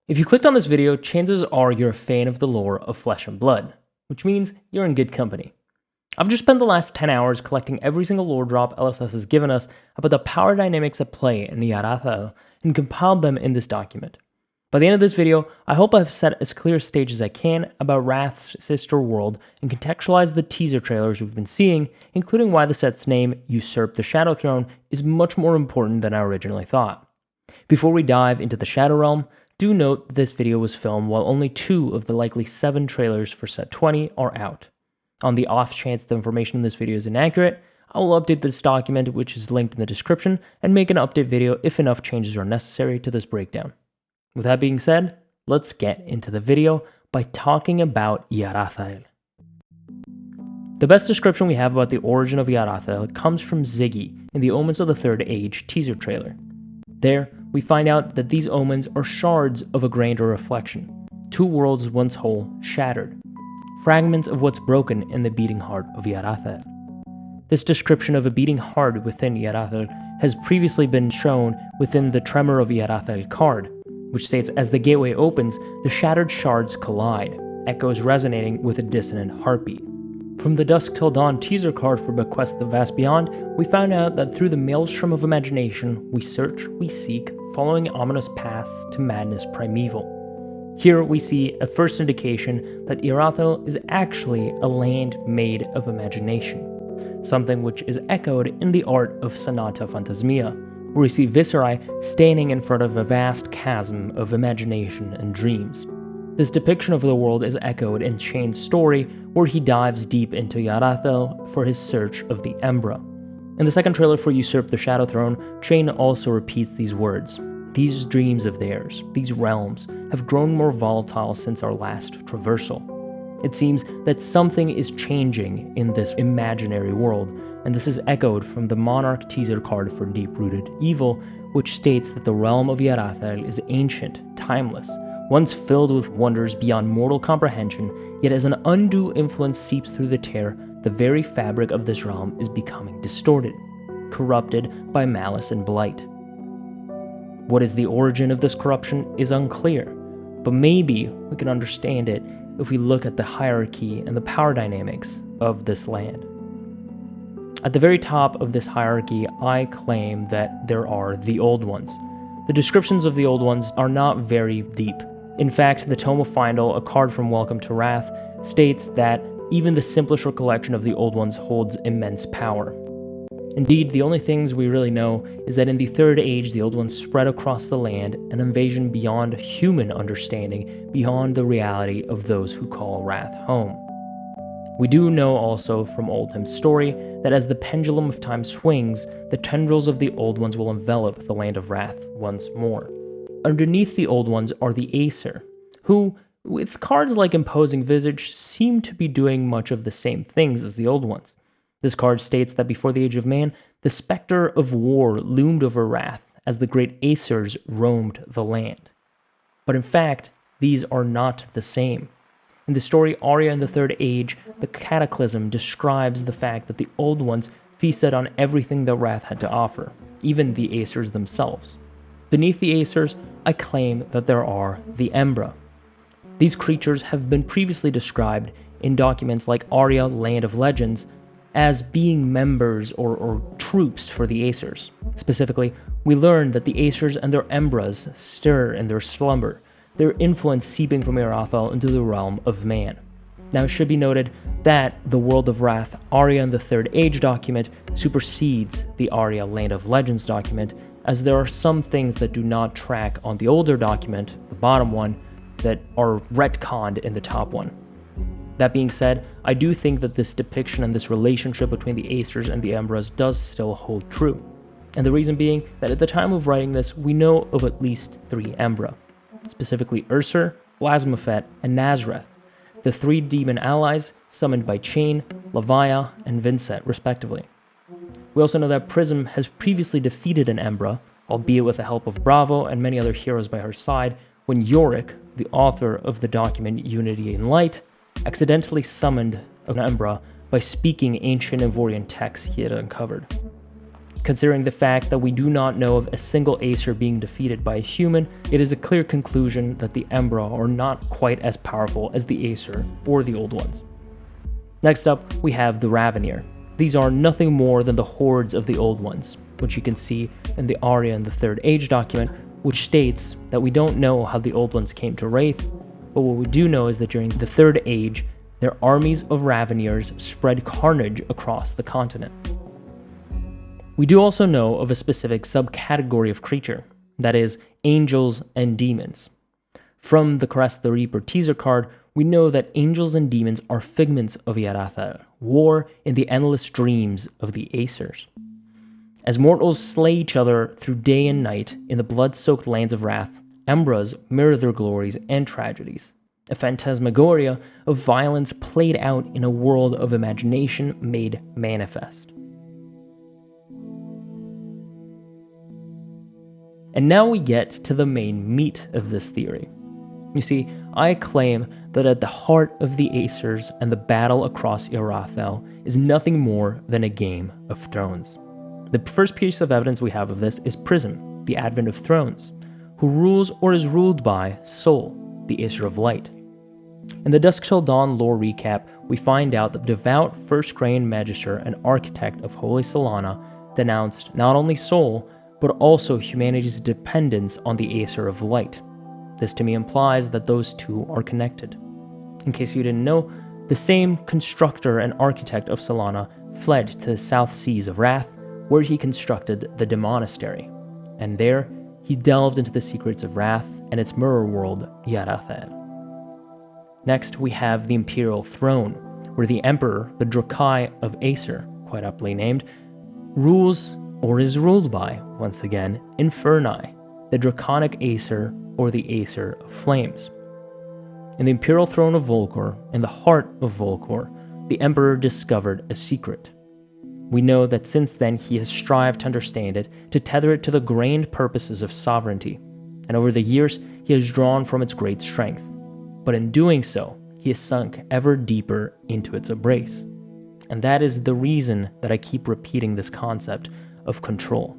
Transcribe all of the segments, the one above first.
If you clicked on this video, chances are you're a fan of the lore of Flesh and Blood, which means you're in good company. I've just spent the last 10 hours collecting every single lore drop LSS has given us about the power dynamics at play in the íArathael and compiled them in this document. By the end of this video, I hope I've set as clear a stage as I can about Rathe's sister world and contextualized the teaser trailers we've been seeing, including why the set's name, Usurp the Shadow Throne, is much more important than I originally thought. Before we dive into the Shadow Realm, do note this video was filmed while only 2 of the likely 7 trailers for set 20 are out. On the off chance the information in this video is inaccurate, I will update this document, which is linked in the description, and make an update video if enough changes are necessary to this breakdown. With that being said, let's get into the video by talking about íArathael. The best description we have about the origin of íArathael comes from Ziggy in the Omens of the Third Age teaser trailer. There, we find out that these omens are shards of a grander reflection, 2 worlds once whole shattered, fragments of what's broken in the beating heart of íArathael. This description of a beating heart within íArathael has previously been shown within the Tremor of íArathael card, which states, as the gateway opens, the shattered shards collide, echoes resonating with a dissonant heartbeat. From the Dusk Till Dawn teaser card for Bequest of the Vast Beyond, we found out that through the maelstrom of imagination, we search, we seek, following ominous paths to madness primeval. Here we see a first indication that íArathael is actually a land made of imagination, something which is echoed in the art of Sonata Phantasmia, where we see Viserai standing in front of a vast chasm of imagination and dreams. This depiction of the world is echoed in Chane's story, where he dives deep into íArathael for his search of the Embra. In the second trailer for Usurp the Shadow Throne, Chane also repeats these words. These dreams of theirs, these realms, have grown more volatile since our last traversal. It seems that something is changing in this imaginary world, and this is echoed from the Monarch teaser card for Deep-Rooted Evil, which states that the realm of íArathael is ancient, timeless, once filled with wonders beyond mortal comprehension, yet as an undue influence seeps through the tear, the very fabric of this realm is becoming distorted, corrupted by malice and blight. What is the origin of this corruption is unclear, but maybe we can understand it if we look at the hierarchy and the power dynamics of this land. At the very top of this hierarchy, I claim that there are the Old Ones. The descriptions of the Old Ones are not very deep. In fact, the Tome of Findle, a card from Welcome to Rathe, states that even the simplest recollection of the Old Ones holds immense power. Indeed, the only things we really know is that in the Third Age, the Old Ones spread across the land, an invasion beyond human understanding, beyond the reality of those who call Rathe home. We do know also from Oldham's story that as the pendulum of time swings, the tendrils of the Old Ones will envelop the land of Rathe once more. Underneath the Old Ones are the Aesir, who, with cards like Imposing Visage, seem to be doing much of the same things as the Old Ones. This card states that before the Age of Man, the specter of war loomed over Rathe as the great Aesirs roamed the land. But in fact, these are not the same. In the story Aria in the Third Age, the Cataclysm describes the fact that the Old Ones feasted on everything that Rathe had to offer, even the Aesirs themselves. Beneath the Aesirs, I claim that there are the Embra. These creatures have been previously described in documents like Aria, Land of Legends, as being members or troops for the Aesirs. Specifically, we learn that the Aesirs and their Embras stir in their slumber, their influence seeping from íArathael into the realm of man. Now it should be noted that the World of Rathe Aria in the Third Age document supersedes the Aria Land of Legends document, as there are some things that do not track on the older document, the bottom one, that are retconned in the top one. That being said, I do think that this depiction and this relationship between the Aesirs and the Embras does still hold true. And the reason being that at the time of writing this, we know of at least 3 Embra, specifically Ursur, Blasmaphet, and Nazareth, the 3 demon allies summoned by Chane, Levia, and Vincent, respectively. We also know that Prism has previously defeated an Embra, albeit with the help of Bravo and many other heroes by her side, when Yorick, the author of the document Unity in Light, accidentally summoned an Embra by speaking ancient Ivorian texts he had uncovered. Considering the fact that we do not know of a single Aesir being defeated by a human, it is a clear conclusion that the Embra are not quite as powerful as the Aesir or the Old Ones. Next up, we have the Ravenir. These are nothing more than the hordes of the Old Ones, which you can see in the Aria in the Third Age document, which states that we don't know how the Old Ones came to Rathe, but what we do know is that during the Third Age, their armies of Ravenirs spread carnage across the continent. We do also know of a specific subcategory of creature, that is, angels and demons. From the Crest the Reaper teaser card, we know that angels and demons are figments of íArathael, war in the endless dreams of the Aesirs. As mortals slay each other through day and night in the blood-soaked lands of Rathe, Embras mirror their glories and tragedies, a phantasmagoria of violence played out in a world of imagination made manifest. And now we get to the main meat of this theory. You see, I claim that at the heart of the Aesirs and the battle across íArathael is nothing more than a game of thrones. The first piece of evidence we have of this is Prism, the Advent of Thrones, who rules or is ruled by Sol, the Aesir of Light. In the Dusk Till Dawn lore recap, we find out that the devout First Grand Magister and Architect of Holy Solana denounced not only Sol, but also humanity's dependence on the Aesir of Light. This to me implies that those two are connected. In case you didn't know, the same constructor and architect of Solana fled to the south seas of Rathe, where he constructed the Demonastery, and there he delved into the secrets of Rathe and its mirror world, íArathael. Next, we have the Imperial Throne, where the Emperor, the Drakai of Aesir, quite aptly named, rules or is ruled by, once again, Inferni, the Draconic Aesir or the Aesir of Flames. In the Imperial Throne of Volkhor, in the heart of Volkhor, the Emperor discovered a secret. We know that since then he has strived to understand it, to tether it to the grand purposes of sovereignty, and over the years he has drawn from its great strength. But in doing so, he has sunk ever deeper into its embrace. And that is the reason that I keep repeating this concept of control.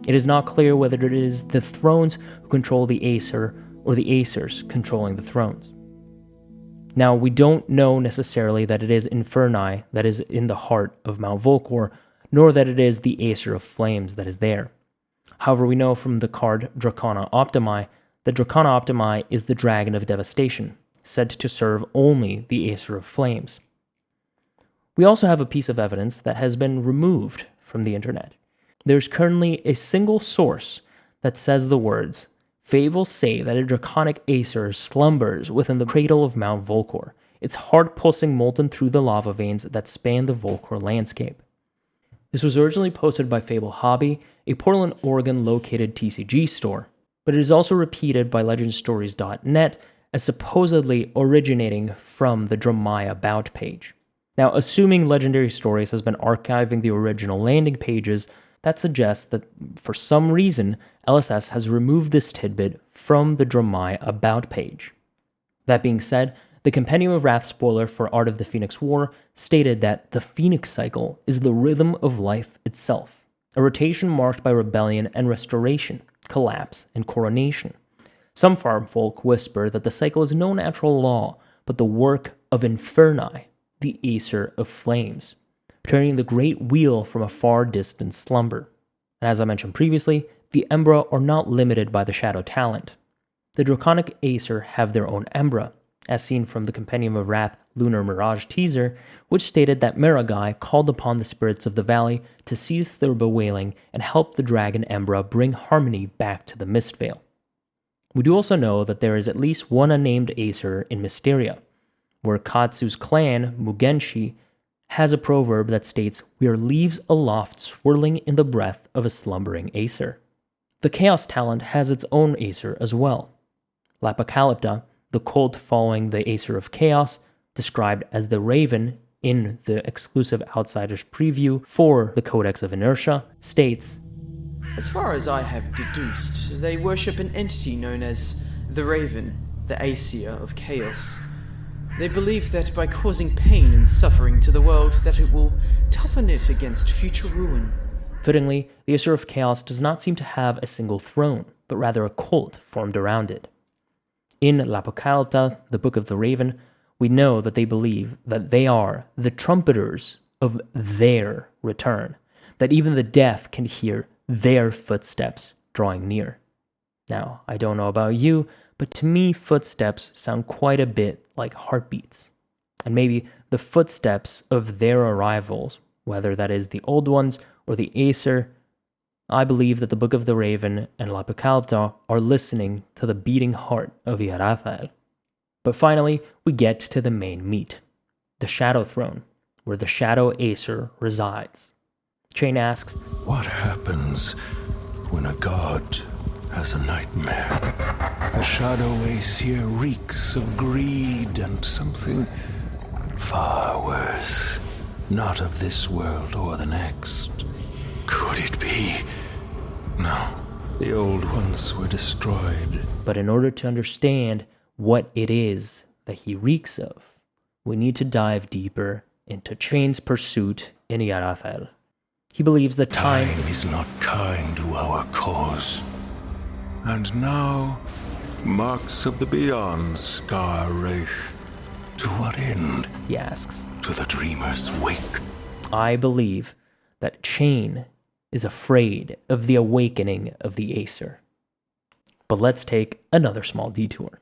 It is not clear whether it is the thrones who control the Aesir or the Aesirs controlling the thrones. Now, we don't know necessarily that it is Inferni that is in the heart of Mount Volkhor, nor that it is the Aesir of Flames that is there. However, we know from the card Dracona Optimi that Dracona Optimi is the Dragon of Devastation, said to serve only the Aesir of Flames. We also have a piece of evidence that has been removed from the internet. There's currently a single source that says the words, "Fables say that a draconic Aesir slumbers within the cradle of Mount Volkhor, its heart pulsing molten through the lava veins that span the Volkhor landscape." This was originally posted by Fable Hobby, a Portland, Oregon located TCG store, but it is also repeated by legendstories.net as supposedly originating from the Dromaya About page. Now, assuming Legendary Stories has been archiving the original landing pages, that suggests that for some reason, LSS has removed this tidbit from the Dromaya About page. That being said, the Compendium of Wrath spoiler for Art of the Phoenix War stated that the Phoenix cycle is the rhythm of life itself, a rotation marked by rebellion and restoration, collapse and coronation. Some farm folk whisper that the cycle is no natural law, but the work of Inferni, the Aesir of Flames, turning the great wheel from a far distant slumber. And as I mentioned previously, the Embra are not limited by the Shadow talent. The Draconic Aesir have their own Embra, as seen from the Compendium of Wrath Lunar Mirage teaser, which stated that Maragai called upon the spirits of the valley to cease their bewailing and help the dragon Embra bring harmony back to the Mistvale. We do also know that there is at least one unnamed Aesir in Mysteria, where Katsu's clan, Mugenshi, has a proverb that states, "We are leaves aloft swirling in the breath of a slumbering Aesir." The Chaos talent has its own Aesir as well. Lapocalypta, the cult following the Aesir of Chaos, described as the Raven in the exclusive Outsiders preview for the Codex of Inertia, states, "As far as I have deduced, they worship an entity known as the Raven, the Aesir of Chaos. They believe that by causing pain and suffering to the world, that it will toughen it against future ruin." Fittingly, the Aesir of Chaos does not seem to have a single throne, but rather a cult formed around it. In l'Apocalypse, the Book of the Raven, we know that they believe that they are the trumpeters of their return, that even the deaf can hear their footsteps drawing near. Now, I don't know about you, but to me, footsteps sound quite a bit like heartbeats. And maybe the footsteps of their arrivals, whether that is the old ones or the Aesir, I believe that the Book of the Raven and l'Apocalypse are listening to the beating heart of íArathael. But finally, we get to the main meat, the Shadow Throne, where the Shadow Aesir resides. Chane asks, "What happens when a god has a nightmare? The Shadow Aesir reeks of greed and something far worse, not of this world or the next. Could it be? No, the old ones were destroyed." But in order to understand what it is that he reeks of, we need to dive deeper into Chane's pursuit in íArathael. He believes that time is not kind to our cause. And now, marks of the beyond scar Rathe. To what end? He asks. To the dreamer's wake. I believe that Chane is afraid of the awakening of the Aesir. But let's take another small detour.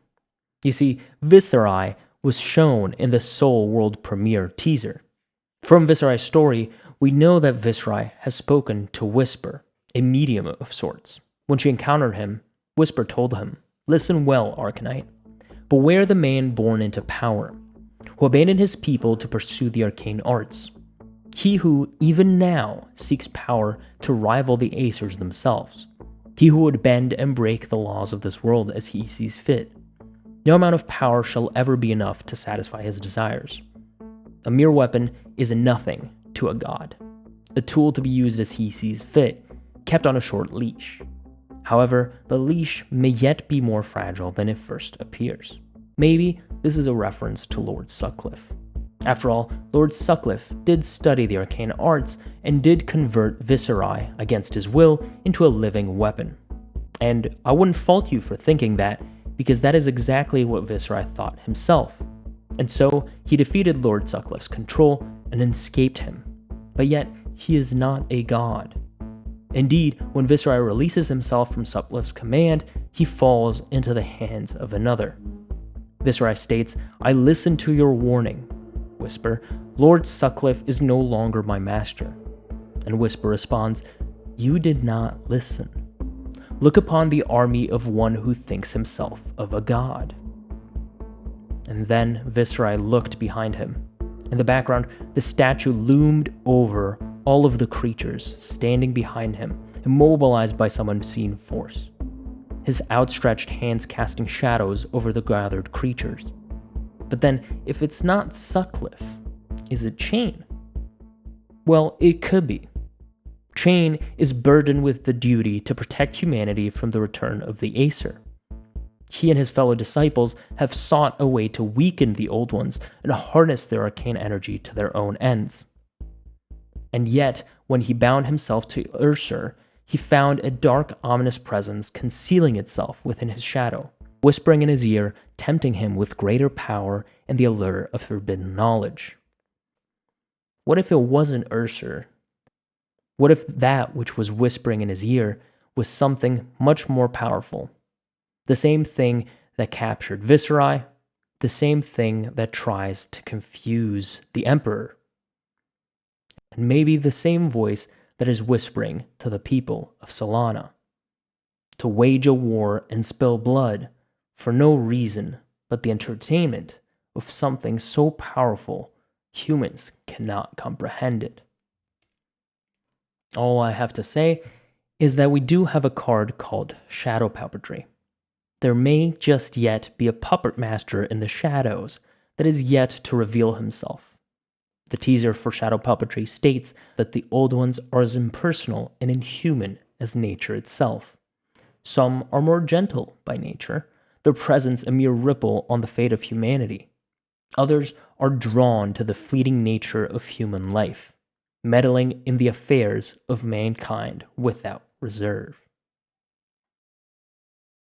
You see, Viserai was shown in the Soul World premiere teaser. From Viserai's story, we know that Viserai has spoken to Whisper, a medium of sorts. When she encountered him, Whisper told him, "Listen well, Arcanite. Beware the man born into power, who abandoned his people to pursue the arcane arts. He who, even now, seeks power to rival the Aesirs themselves. He who would bend and break the laws of this world as he sees fit. No amount of power shall ever be enough to satisfy his desires. A mere weapon is nothing to a god, a tool to be used as he sees fit, kept on a short leash. However, the leash may yet be more fragile than it first appears." Maybe this is a reference to Lord Sutcliffe. After all, Lord Sutcliffe did study the arcane arts and did convert Viserai against his will into a living weapon. And I wouldn't fault you for thinking that, because that is exactly what Viserai thought himself. And so he defeated Lord Sutcliffe's control and escaped him. But yet, he is not a god. Indeed, when Viserai releases himself from Sutcliffe's command, he falls into the hands of another. Viserai states, "I listened to your warning, Whisper. Lord Sutcliffe is no longer my master." And Whisper responds, "You did not listen. Look upon the army of one who thinks himself of a god." And then Viserai looked behind him. In the background, the statue loomed over all of the creatures standing behind him, immobilized by some unseen force, his outstretched hands casting shadows over the gathered creatures. But then, if it's not Sutcliffe, is it Chane? Well, it could be. Chane is burdened with the duty to protect humanity from the return of the Aesir. He and his fellow disciples have sought a way to weaken the old ones and harness their arcane energy to their own ends. And yet, when he bound himself to Ursur, he found a dark, ominous presence concealing itself within his shadow, whispering in his ear, tempting him with greater power and the allure of forbidden knowledge. What if it wasn't Ursur? What if that which was whispering in his ear was something much more powerful? The same thing that captured Viserai, the same thing that tries to confuse the Emperor. And maybe the same voice that is whispering to the people of Solana, to wage a war and spill blood for no reason but the entertainment of something so powerful humans cannot comprehend it. All I have to say is that we do have a card called Shadow Puppetry. There may just yet be a puppet master in the shadows that is yet to reveal himself. The teaser for Shadow Puppetry states that the old ones are as impersonal and inhuman as nature itself. Some are more gentle by nature, their presence a mere ripple on the fate of humanity. Others are drawn to the fleeting nature of human life, meddling in the affairs of mankind without reserve.